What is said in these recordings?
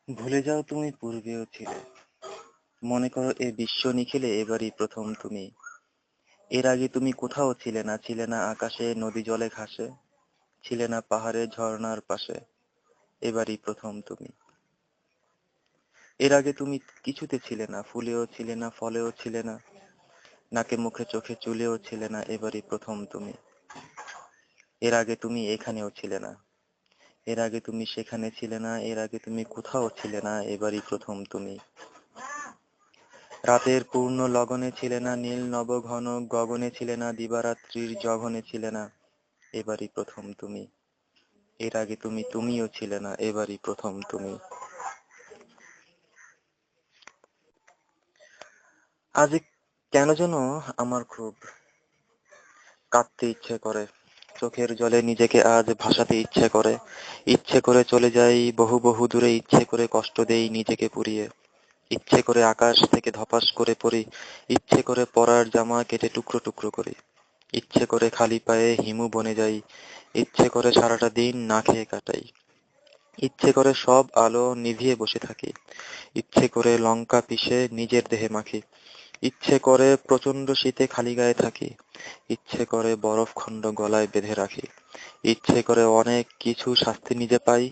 ভুলে যাও তুমি পূর্বেও ছিলে, মনে করো এ বিশ্ব নিখিলে এবারই প্রথম তুমি। এর আগে তুমি কোথাও ছিলে না, ছিলে না আকাশে নদী জলে ঘাসে, ছিলে না পাহাড়ে ঝর্ণার পাশে, এবারই প্রথম তুমি। এর আগে তুমি কিছুতে ছিলে না, ফুলেও ছিলে না, ফলেও ছিলে না, নাকে মুখে চোখে চুলেও ছিলে না, এবারই প্রথম তুমি। এর আগে তুমি এখানেও ছিলে না, এর আগে তুমি সেখানে ছিলে না, এর আগে তুমি কোথাও ছিলে না, এবারই প্রথম তুমি। রাতের পূর্ণ লগনে ছিলে না, নীল নব ঘন গগনে ছিলে না, দিবারাত্রির জঘনে ছিলে না, এবারই প্রথম তুমি। এর আগে তুমি তুমিও ছিলে না, এবারই প্রথম তুমি। আজ কেন যেন আমার খুব কাঁদতে ইচ্ছে করে, চোখের জলে নিজেকে আজ ভাসাতে ইচ্ছে করে, ইচ্ছে করে চলে যাই বহু বহু দূরে, ইচ্ছে করে কষ্ট দেই নিজেকে পুড়িয়ে, ইচ্ছে করে আকাশ থেকে ধপাস করে পড়ি, ইচ্ছে করে পরার জামা কেটে টুকরো টুকরো করি, ইচ্ছে করে খালি পায়ে হিমু বনে যাই, ইচ্ছে করে সারাটা দিন না খেয়ে কাটাই, ইচ্ছে করে সব আলো নিভিয়ে বসে থাকি, ইচ্ছে করে লঙ্কা পিষে নিজের দেহে মাখি, ইচ্ছে করে প্রচন্ড শীতে খালি গায়ে থাকি, ইচ্ছে করে বরফ খণ্ড গলায় বেঁধে রাখি, ইচ্ছে করে অনেক কিছু শাস্তি নিজে পাই,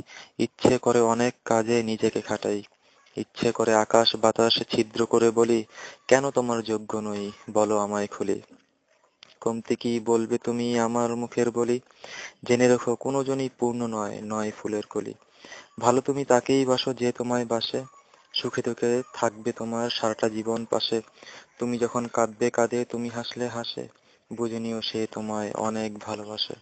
ইচ্ছে করে অনেক কাজে নিজেকে খাটাই, ইচ্ছে করে আকাশ বাতাস ছিদ্র করে বলি, কেন তোমার যোগ্য নই, বলো আমায় খুলি। কমতে কি বলবে তুমি আমার মুখের বলি, জেনে রেখো কোনো জনই পূর্ণ নয়, নয় ফুলের কলি। ভালো তুমি তাকেই বাসো যে তোমায় বাসে, সুখে দুঃখে থাকবে তোমার সারাটা জীবন পাশে। তুমি যখন কাঁদবে কাঁদে, তুমি হাসলে হাসে, বুঝে নিও সে তোমায় অনেক ভালোবাসে।